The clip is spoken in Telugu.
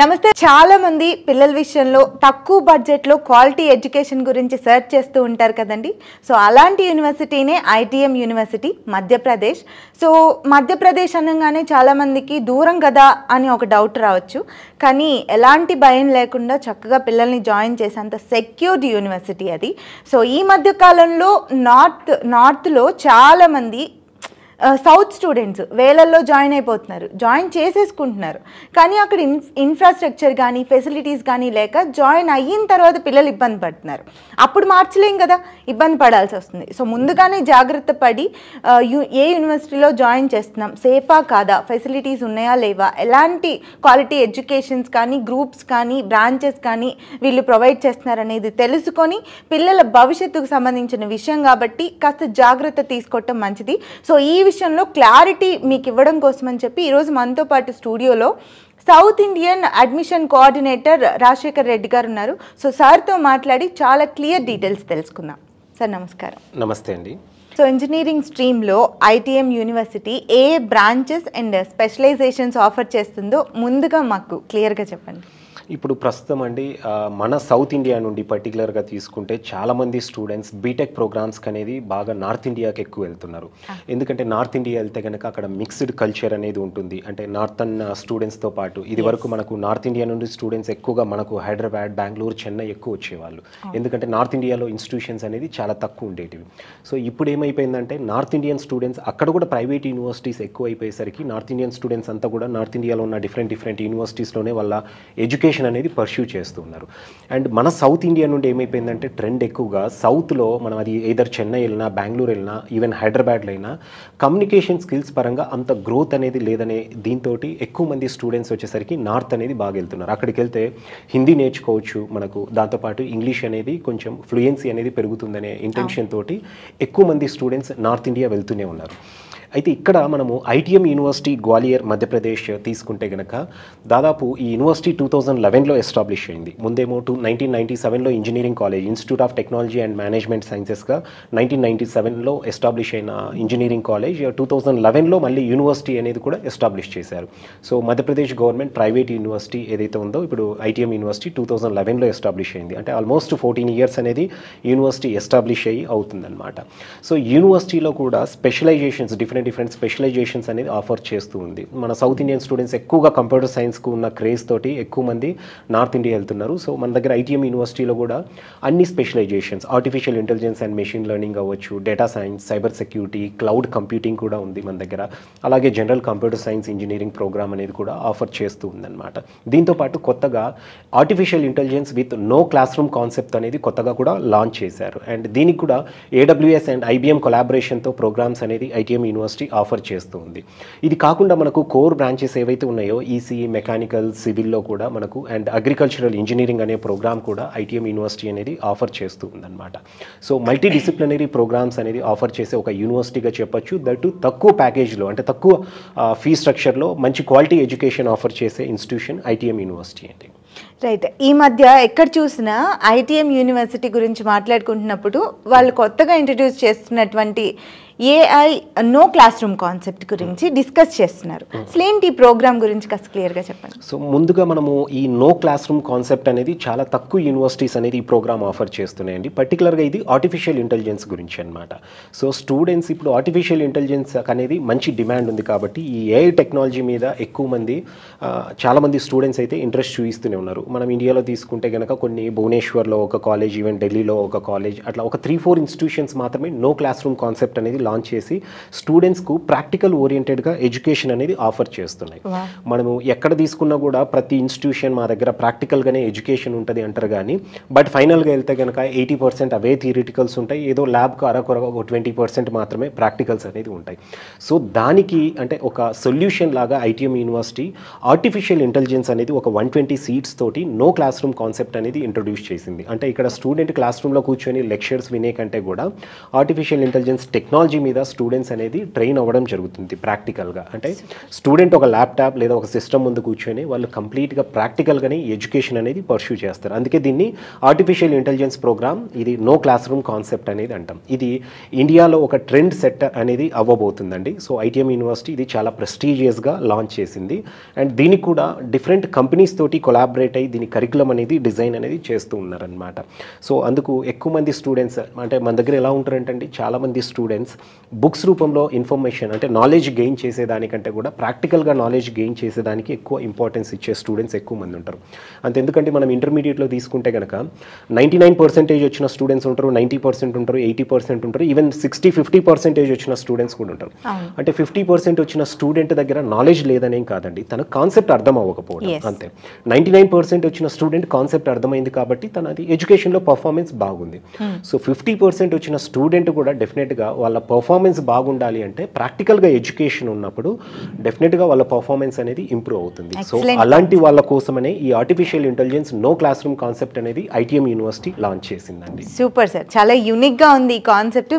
నమస్తే. చాలా మంది పిల్లల విషయంలో తక్కువ బడ్జెట్లో క్వాలిటీ ఎడ్యుకేషన్ గురించి సెర్చ్ చేస్తూ ఉంటారు కదండి. సో అలాంటి యూనివర్సిటీనే ITM university Madhya Pradesh. So Madhya Pradesh అనగానే చాలామందికి దూరం కదా అని ఒక డౌట్ రావచ్చు. కానీ ఎలాంటి భయం లేకుండా చక్కగా పిల్లల్ని జాయిన్ చేసేంత సెక్యూర్డ్ యూనివర్సిటీ అది. సో ఈ మధ్య కాలంలో నార్త్లో చాలామంది సౌత్ స్టూడెంట్స్ వేలల్లో జాయిన్ అయిపోతున్నారు, జాయిన్ చేసేసుకుంటున్నారు. కానీ అక్కడ ఇన్ఫ్రాస్ట్రక్చర్ కానీ ఫెసిలిటీస్ కానీ లేక జాయిన్ అయిన తర్వాత పిల్లలు ఇబ్బంది పడుతున్నారు. అప్పుడు మార్చలేం కదా, ఇబ్బంది పడాల్సి వస్తుంది. సో ముందుగానే జాగ్రత్త పడి ఏ యూనివర్సిటీలో జాయిన్ చేస్తున్నాం, సేఫా కాదా, ఫెసిలిటీస్ ఉన్నాయా లేవా, ఎలాంటి క్వాలిటీ ఎడ్యుకేషన్స్ కానీ గ్రూప్స్ కానీ బ్రాంచెస్ కానీ వీళ్ళు ప్రొవైడ్ చేస్తున్నారు అనేది తెలుసుకొని పిల్లల భవిష్యత్తుకు సంబంధించిన విషయం కాబట్టి కాస్త జాగ్రత్త తీసుకోవటం మంచిది. సో ఈ విషయంలో క్లారిటీ మీకు ఇవ్వడం కోసం అని చెప్పి ఈరోజు మనతో పాటు స్టూడియోలో south Indian admission coordinator Rajasekhar Reddy గారు ఉన్నారు. సో సార్తో మాట్లాడి చాలా క్లియర్ డీటెయిల్స్ తెలుసుకుందాం. సార్ నమస్కారం. నమస్తే అండి. సో ఇంజనీరింగ్ స్ట్రీమ్లో ఐటీఎం యూనివర్సిటీ ఏ బ్రాంచెస్ అండ్ స్పెషలైజేషన్స్ ఆఫర్ చేస్తుందో ముందుగా మాకు క్లియర్గా చెప్పండి. ఇప్పుడు ప్రస్తుతం అండి మన సౌత్ ఇండియా నుండి పర్టికులర్గా తీసుకుంటే చాలామంది స్టూడెంట్స్ బీటెక్ ప్రోగ్రామ్స్కి అనేది బాగా నార్త్ ఇండియాకి ఎక్కువ వెళ్తున్నారు. ఎందుకంటే నార్త్ ఇండియా వెళ్తే కనుక అక్కడ మిక్స్డ్ కల్చర్ అనేది ఉంటుంది. అంటే నార్థన్ స్టూడెంట్స్తో పాటు ఇది వరకు మనకు నార్త్ ఇండియా నుండి స్టూడెంట్స్ ఎక్కువగా మనకు హైదరాబాద్, బెంగళూరు, చెన్నై ఎక్కువ వచ్చేవాళ్ళు. ఎందుకంటే నార్త్ ఇండియాలో ఇన్స్టిట్యూషన్స్ అనేది చాలా తక్కువ ఉండేటివి. సో ఇప్పుడు ఏమైపోయిందంటే నార్త్ ఇండియన్ స్టూడెంట్స్ అక్కడ కూడా ప్రైవేట్ యూనివర్సిటీస్ ఎక్కువ అయిపోయేసరికి నార్త్ ఇండియన్ స్టూడెంట్స్ అంతా కూడా నార్త్ ఇండియాలో ఉన్న డిఫరెంట్ యూనివర్సిటీస్లోనే వాళ్ళ ఎడ్యుకేషన్ అనేది పర్స్యూ చేస్తున్నారు. అండ్ మన సౌత్ ఇండియా నుండి ఏమైపోయిందంటే ట్రెండ్ ఎక్కువగా సౌత్లో మనం అది ఏదర్ చెన్నై వెళ్ళినా, బెంగళూరు వెళ్ళినా, ఈవెన్ హైదరాబాద్లో అయినా కమ్యూనికేషన్ స్కిల్స్ పరంగా అంత గ్రోత్ అనేది లేదనే దీంతో ఎక్కువ మంది స్టూడెంట్స్ వచ్చేసరికి నార్త్ అనేది బాగా వెళ్తున్నారు. అక్కడికి వెళ్తే హిందీ నేర్చుకోవచ్చు మనకు, దాంతోపాటు ఇంగ్లీష్ అనేది కొంచెం ఫ్లూయెన్సీ అనేది పెరుగుతుందనే ఇంటెన్షన్ తోటి ఎక్కువ మంది స్టూడెంట్స్ నార్త్ ఇండియా వెళ్తూనే ఉన్నారు. అయితే ఇక్కడ మనము ఐటీఎం యూనివర్సిటీ గ్వాలియర్ మధ్యప్రదేశ్ తీసుకుంటే కనుక దాదాపు ఈ యూనివర్సిటీ 2011లో ఎస్టాబ్లిష్ అయింది. ముందేమో 1997లో engineering college, institute of technology and management సైన్సెస్గా 1997లో ఎస్టాబ్లిష్ అయిన ఇంజనీరింగ్ కాలేజ్ 2011లో మళ్ళీ యూనివర్సిటీ అనేది కూడా ఎస్టాబ్లిష్ చేశారు. So Madhya Pradesh government private university ఏదైతే ఉందో ఇప్పుడు ఐటీఎం యూనివర్సిటీ 2011లో ఎస్టాబ్లిష్ అయింది. అంటే ఆల్మోస్ట్ 14 years అనేది యూనివర్సిటీ ఎస్టాబ్లిష్ అయ్యి అవుతుందన్నమాట. సో యూనివర్సిటీలో కూడా స్పెషలైజేషన్స్ డిఫరెంట్ స్పెషలైజేషన్స్ అనేది ఆఫర్ చేస్తూ ఉంది. మన సౌత్ ఇండియన్ స్టూడెంట్స్ ఎక్కువగా కంప్యూటర్ సైన్స్కు ఉన్న క్రేజ్ తోటి ఎక్కువ మంది నార్త్ ఇండియా వెళ్తున్నారు. సో మన దగ్గర ఐటీఎం యూనివర్సిటీలో కూడా అన్ని specializations, artificial intelligence and machine learning అవ్వచ్చు, data science, cyber security, cloud computing కూడా ఉంది మన దగ్గర. అలాగే general computer science engineering programme అనేది కూడా ఆఫర్ చేస్తూ ఉందన్నమాట. దీంతోపాటు కొత్తగా artificial intelligence with no classroom concept అనేది కొత్తగా కూడా లాంచ్ చేశారు. అండ్ దీనికి కూడా ఏడబ్ల్యూఎస్ అండ్ ఐబీఎం కొలాబరేషన్తో ప్రోగ్రామ్స్ అనేది ఐటీఎం యూనివర్సిటీ ఆఫర్ చేస్తూ ఉంది. ఇది కాకుండా మనకు కోర్ బ్రాంచెస్ ఏవైతే ఉన్నాయో ఈసీఈ, మెకానికల్, సివిల్లో కూడా మనకు అండ్ అగ్రికల్చరల్ ఇంజనీరింగ్ అనే ప్రోగ్రామ్ కూడా ఐటీఎం యూనివర్సిటీ అనేది ఆఫర్ చేస్తూ ఉందన్నమాట. సో మల్టీ డిసిప్లినరీ ప్రోగ్రామ్స్ అనేది ఆఫర్ చేసే ఒక యూనివర్సిటీగా చెప్పొచ్చు. దట్ తక్కువ ప్యాకేజ్లో అంటే తక్కువ ఫీ స్ట్రక్చర్లో మంచి క్వాలిటీ ఎడ్యుకేషన్ ఆఫర్ చేసే ఇన్స్టిట్యూషన్ ఐటీఎం యూనివర్సిటీ అండి. రైట్. ఈ మధ్య ఎక్కడ చూసినా ఐటీఎం యూనివర్సిటీ గురించి మాట్లాడుకుంటున్నప్పుడు వాళ్ళు కొత్తగా ఇంట్రడ్యూస్ చేస్తున్నటువంటి AI no classroom concept గురించి డిస్కస్ చేస్తున్నారు. అసలు ఏంటి ఈ ప్రోగ్రామ్ గురించి కాస్త క్లియర్గా చెప్పండి. సో ముందుగా మనము ఈ నో క్లాస్ రూమ్ కాన్సెప్ట్ అనేది చాలా తక్కువ యూనివర్సిటీస్ అనేది ఈ ప్రోగ్రామ్ ఆఫర్ చేస్తున్నాయండి. పర్టికులర్గా ఇది ఆర్టిఫిషియల్ ఇంటెలిజెన్స్ గురించి అనమాట. సో స్టూడెంట్స్ ఇప్పుడు ఆర్టిఫిషియల్ ఇంటెలిజెన్స్ అనేది మంచి డిమాండ్ ఉంది కాబట్టి ఈ ఏఐ టెక్నాలజీ మీద ఎక్కువ మంది చాలామంది స్టూడెంట్స్ అయితే ఇంట్రెస్ట్ చూపిస్తూనే ఉన్నారు. మనం ఇండియాలో తీసుకుంటే కనుక కొన్ని భువనేశ్వర్లో ఒక కాలేజ్, ఈవెన్ ఢిల్లీలో ఒక కాలేజ్, అట్లా ఒక 3-4 ఇన్స్టిట్యూషన్స్ మాత్రమే నో క్లాస్ రూమ్ కాన్సెప్ట్ అనేది లాంచ్ చేసి స్టూడెంట్స్కు ప్రాక్టికల్ ఓరియంటెడ్గా ఎడ్యుకేషన్ అనేది ఆఫర్ చేస్తున్నాయి. మనము ఎక్కడ తీసుకున్నా కూడా ప్రతి ఇన్స్టిట్యూషన్ మా దగ్గర ప్రాక్టికల్గానే ఎడ్యుకేషన్ ఉంటుంది అంటారు. కానీ బట్ ఫైనల్గా వెళ్తే కనుక 80% అవే థియరిటికల్స్ ఉంటాయి. ఏదో ల్యాబ్కు అరకొరగా ఒక 20% మాత్రమే ప్రాక్టికల్స్ అనేది ఉంటాయి. సో దానికి అంటే ఒక సొల్యూషన్ లాగా ఐటీఎం యూనివర్సిటీ ఆర్టిఫిషియల్ ఇంటెలిజెన్స్ అనేది ఒక 120 seats తోటి నో క్లాస్ రూమ్ కాన్సెప్ట్ అనేది ఇంట్రొడ్యూస్ చేసింది. అంటే ఇక్కడ స్టూడెంట్ క్లాస్ రూమ్లో కూర్చొని లెక్చర్స్ వినే కంటే కూడా ఆర్టిఫిషియల్ ఇంటెలిజెన్స్ టెక్నాలజీ టెక్నాలజీ మీద స్టూడెంట్స్ అనేది ట్రైన్ అవ్వడం జరుగుతుంది ప్రాక్టికల్గా. అంటే స్టూడెంట్ ఒక ల్యాప్టాప్ లేదా ఒక సిస్టమ్ ముందు కూర్చొని వాళ్ళు కంప్లీట్గా ప్రాక్టికల్గానే ఎడ్యుకేషన్ అనేది పర్స్యూ చేస్తారు. అందుకే దీన్ని ఆర్టిఫిషియల్ ఇంటెలిజెన్స్ ప్రోగ్రామ్, ఇది నో క్లాస్ రూమ్ కాన్సెప్ట్ అనేది అంటాం. ఇది ఇండియాలో ఒక ట్రెండ్ సెట్ అనేది అవ్వబోతుందండి. సో ఐటీఎం యూనివర్సిటీ ఇది చాలా ప్రెస్టీజియస్గా లాంచ్ చేసింది. అండ్ దీనికి కూడా డిఫరెంట్ కంపెనీస్ తోటి కొలాబరేట్ అయ్యి దీని కరికులం అనేది డిజైన్ అనేది చేస్తూ ఉన్నారనమాట. సో అందుకు ఎక్కువ మంది స్టూడెంట్స్ అంటే మన దగ్గర ఎలా ఉంటారంటే చాలామంది స్టూడెంట్స్ బుక్స్ రూపంలో ఇన్ఫర్మేషన్ అంటే నాలెడ్జ్ గెయిన్ చేసేదానికంటే కూడా ప్రాక్టికల్గా నాలెడ్జ్ గెయిన్ చేసేదానికి ఎక్కువ ఇంపార్టెన్స్ ఇచ్చే స్టూడెంట్స్ ఎక్కువ మంది ఉంటారు. అంతే ఎందుకంటే మనం ఇంటర్మీడియట్లో తీసుకుంటే కనుక 99% వచ్చిన స్టూడెంట్స్ ఉంటారు, 90% ఉంటారు, 80% ఉంటారు, ఈవెన్ 60-50% వచ్చిన స్టూడెంట్స్ కూడా ఉంటారు. అంటే 50% వచ్చిన స్టూడెంట్ దగ్గర నాలెడ్జ్ లేదనేం కాదండి, తన కాన్సెప్ట్ అర్థం అవ్వకపోవడం అంతే. 99% వచ్చిన స్టూడెంట్ కాన్సెప్ట్ అర్థమైంది కాబట్టి తనది ఎడ్యుకేషన్లో పర్ఫార్మెన్స్ బాగుంది. సో 50% వచ్చిన స్టూడెంట్ కూడా డెఫినెట్గా వాళ్ళ పర్ఫార్మెన్స్ బాగుండాలి అంటే ప్రాక్టికల్గా ఎడ్యుకేషన్ ఉన్నప్పుడు డెఫినెట్గా వాళ్ళ పర్ఫార్మెన్స్ అనేది ఇంప్రూవ్ అవుతుంది. సో అలాంటి వాళ్ళ కోసమనే ఈ artificial intelligence no classroom concept అనేది ఐటీఎం యూనివర్సిటీ లాంచ్ చేసిందండి. సూపర్ సార్, చాలా యూనిక్గా ఉంది ఈ కాన్సెప్ట్.